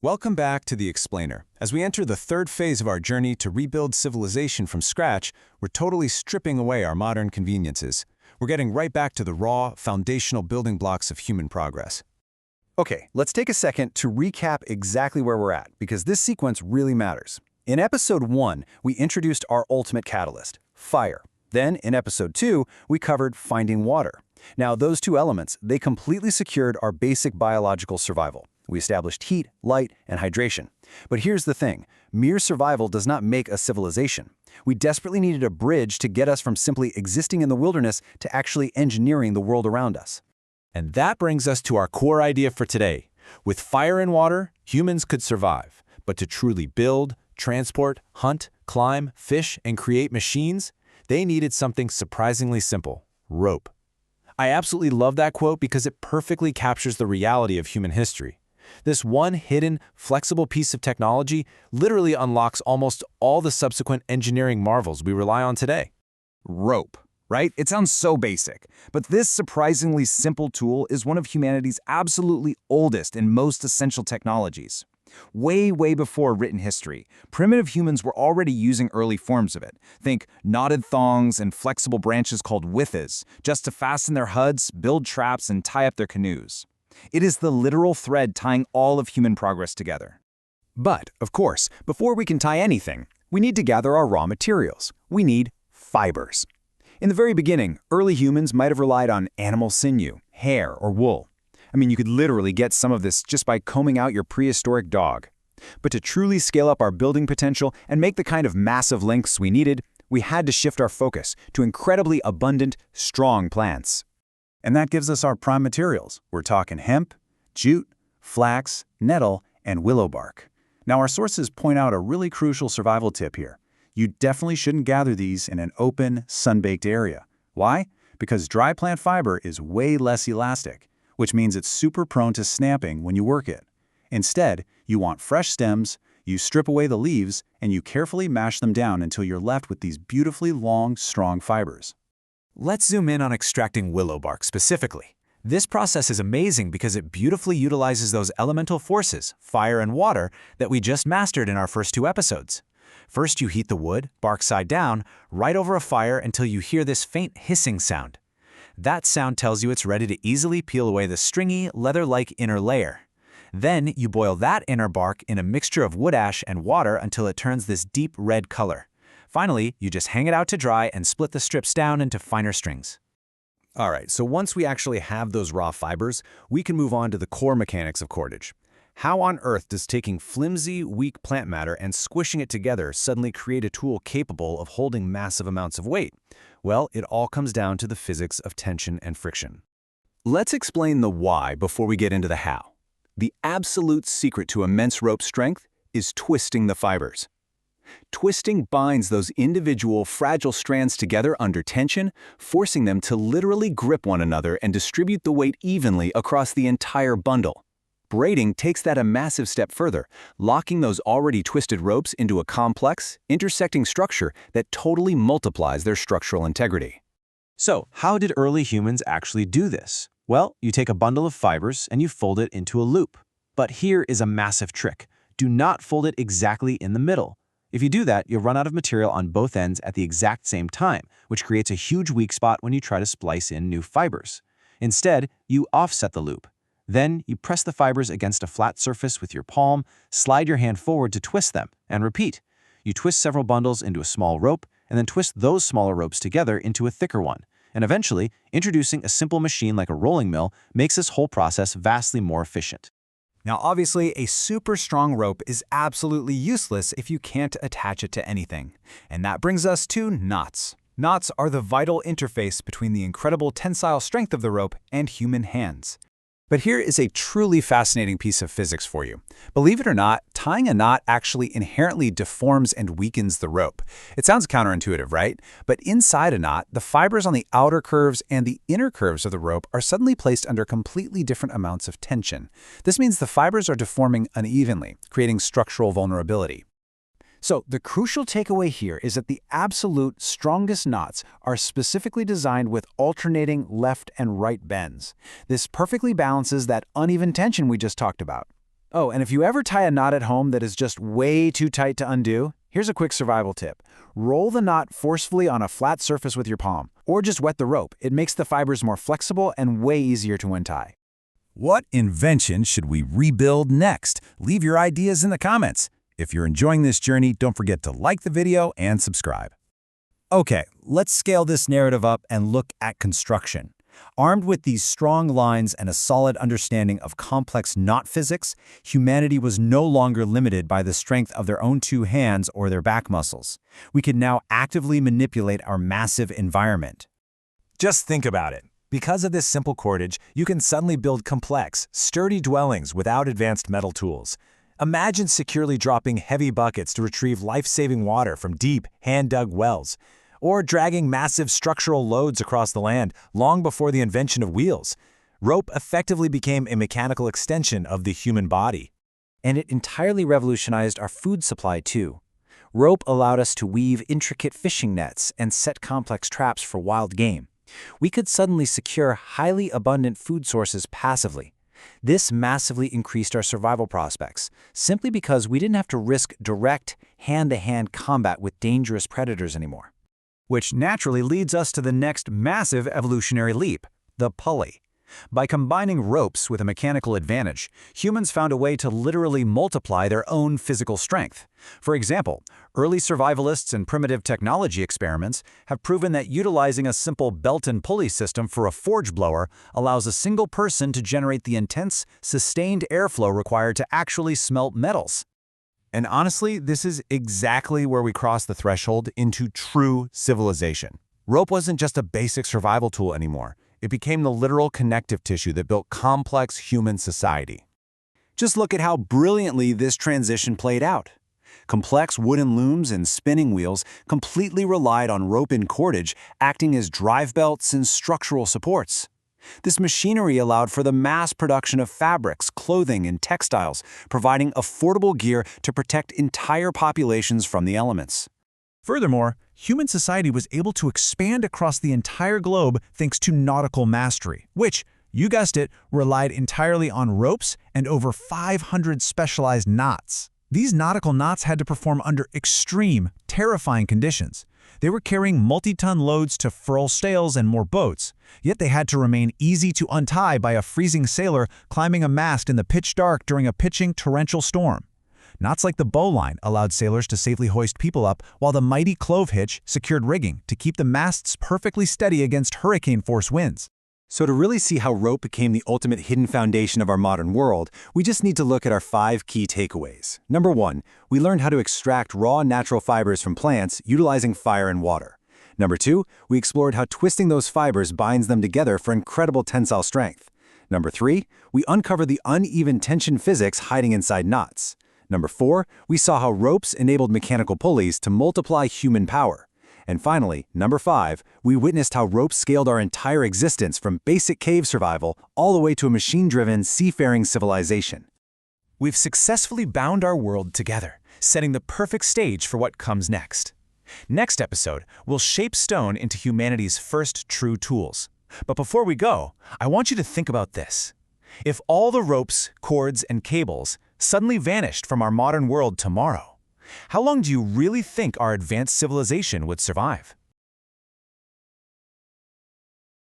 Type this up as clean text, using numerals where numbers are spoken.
Welcome back to The Explainer. As we enter the third phase of our journey to rebuild civilization from scratch, we're totally stripping away our modern conveniences. We're getting right back to the raw, foundational building blocks of human progress. Okay, let's take a second to recap exactly where we're at, because this sequence really matters. In Episode 1, we introduced our ultimate catalyst, fire. Then, in Episode 2, we covered finding water. Now, those two elements, they completely secured our basic biological survival. We established heat, light, and hydration. But here's the thing, mere survival does not make a civilization. We desperately needed a bridge to get us from simply existing in the wilderness to actually engineering the world around us. And that brings us to our core idea for today. With fire and water, humans could survive. But to truly build, transport, hunt, climb, fish, and create machines, they needed something surprisingly simple: rope. I absolutely love that quote because it perfectly captures the reality of human history. This one hidden, flexible piece of technology literally unlocks almost all the subsequent engineering marvels we rely on today. Rope, right? It sounds so basic, but this surprisingly simple tool is one of humanity's absolutely oldest and most essential technologies. Way before written history, primitive humans were already using early forms of it. Think knotted thongs and flexible branches called withes, just to fasten their huds, build traps, and tie up their canoes. It is the literal thread tying all of human progress together. But, of course, before we can tie anything, we need to gather our raw materials. We need fibers. In the very beginning, early humans might have relied on animal sinew, hair, or wool. I mean, you could literally get some of this just by combing out your prehistoric dog. But to truly scale up our building potential and make the kind of massive lengths we needed, we had to shift our focus to incredibly abundant, strong plants. And that gives us our prime materials. We're talking hemp, jute, flax, nettle, and willow bark. Now, our sources point out a really crucial survival tip here. You definitely shouldn't gather these in an open, sun-baked area. Why? Because dry plant fiber is way less elastic, which means it's super prone to snapping when you work it. Instead, you want fresh stems, you strip away the leaves, and you carefully mash them down until you're left with these beautifully long, strong fibers. Let's zoom in on extracting willow bark specifically. This process is amazing because it beautifully utilizes those elemental forces, fire and water, that we just mastered in our first two episodes. First, you heat the wood, bark side down, right over a fire until you hear this faint hissing sound. That sound tells you it's ready to easily peel away the stringy, leather-like inner layer. Then, you boil that inner bark in a mixture of wood ash and water until it turns this deep red color. Finally, you just hang it out to dry and split the strips down into finer strings. All right, so once we actually have those raw fibers, we can move on to the core mechanics of cordage. How on earth does taking flimsy, weak plant matter and squishing it together suddenly create a tool capable of holding massive amounts of weight? Well, it all comes down to the physics of tension and friction. Let's explain the why before we get into the how. The absolute secret to immense rope strength is twisting the fibers. Twisting binds those individual fragile strands together under tension, forcing them to literally grip one another and distribute the weight evenly across the entire bundle. Braiding takes that a massive step further, locking those already twisted ropes into a complex, intersecting structure that totally multiplies their structural integrity. So, how did early humans actually do this? Well, you take a bundle of fibers and you fold it into a loop. But here is a massive trick. Do not fold it exactly in the middle. If you do that, you'll run out of material on both ends at the exact same time, which creates a huge weak spot when you try to splice in new fibers. Instead, you offset the loop. Then, you press the fibers against a flat surface with your palm, slide your hand forward to twist them, and repeat. You twist several bundles into a small rope, and then twist those smaller ropes together into a thicker one. And eventually, introducing a simple machine like a rolling mill makes this whole process vastly more efficient. Now, obviously, a super strong rope is absolutely useless if you can't attach it to anything. And that brings us to knots. Knots are the vital interface between the incredible tensile strength of the rope and human hands. But here is a truly fascinating piece of physics for you. Believe it or not, tying a knot actually inherently deforms and weakens the rope. It sounds counterintuitive, right? But inside a knot, the fibers on the outer curves and the inner curves of the rope are suddenly placed under completely different amounts of tension. This means the fibers are deforming unevenly, creating structural vulnerability. So the crucial takeaway here is that the absolute strongest knots are specifically designed with alternating left and right bends. This perfectly balances that uneven tension we just talked about. Oh, and if you ever tie a knot at home that is just way too tight to undo, here's a quick survival tip. Roll the knot forcefully on a flat surface with your palm, or just wet the rope. It makes the fibers more flexible and way easier to untie. What invention should we rebuild next? Leave your ideas in the comments. If you're enjoying this journey, don't forget to like the video and subscribe. Okay, let's scale this narrative up and look at construction. Armed with these strong lines and a solid understanding of complex knot physics, humanity was no longer limited by the strength of their own two hands or their back muscles. We could now actively manipulate our massive environment. Just think about it. Because of this simple cordage, you can suddenly build complex, sturdy dwellings without advanced metal tools. Imagine securely dropping heavy buckets to retrieve life-saving water from deep, hand-dug wells, or dragging massive structural loads across the land long before the invention of wheels. Rope effectively became a mechanical extension of the human body. And it entirely revolutionized our food supply too. Rope allowed us to weave intricate fishing nets and set complex traps for wild game. We could suddenly secure highly abundant food sources passively. This massively increased our survival prospects, simply because we didn't have to risk direct, hand-to-hand combat with dangerous predators anymore. Which naturally leads us to the next massive evolutionary leap, the pulley. By combining ropes with a mechanical advantage, humans found a way to literally multiply their own physical strength. For example, early survivalists and primitive technology experiments have proven that utilizing a simple belt and pulley system for a forge blower allows a single person to generate the intense, sustained airflow required to actually smelt metals. And honestly, this is exactly where we cross the threshold into true civilization. Rope wasn't just a basic survival tool anymore. It became the literal connective tissue that built complex human society. Just look at how brilliantly this transition played out. Complex wooden looms and spinning wheels completely relied on rope and cordage acting as drive belts and structural supports. This machinery allowed for the mass production of fabrics, clothing, and textiles, providing affordable gear to protect entire populations from the elements. Furthermore, human society was able to expand across the entire globe thanks to nautical mastery, which, you guessed it, relied entirely on ropes and over 500 specialized knots. These nautical knots had to perform under extreme, terrifying conditions. They were carrying multi-ton loads to furl sails and more boats, yet they had to remain easy to untie by a freezing sailor climbing a mast in the pitch dark during a pitching torrential storm. Knots like the bowline allowed sailors to safely hoist people up, while the mighty clove hitch secured rigging to keep the masts perfectly steady against hurricane-force winds. So to really see how rope became the ultimate hidden foundation of our modern world, we just need to look at our 5 key takeaways. Number 1, we learned how to extract raw natural fibers from plants utilizing fire and water. Number 2, we explored how twisting those fibers binds them together for incredible tensile strength. Number 3, we uncovered the uneven tension physics hiding inside knots. Number 4, we saw how ropes enabled mechanical pulleys to multiply human power. And finally, number 5, we witnessed how rope scaled our entire existence from basic cave survival all the way to a machine-driven, seafaring civilization. We've successfully bound our world together, setting the perfect stage for what comes next. Next episode, we'll shape stone into humanity's first true tools. But before we go, I want you to think about this. If all the ropes, cords, and cables suddenly vanished from our modern world tomorrow, how long do you really think our advanced civilization would survive?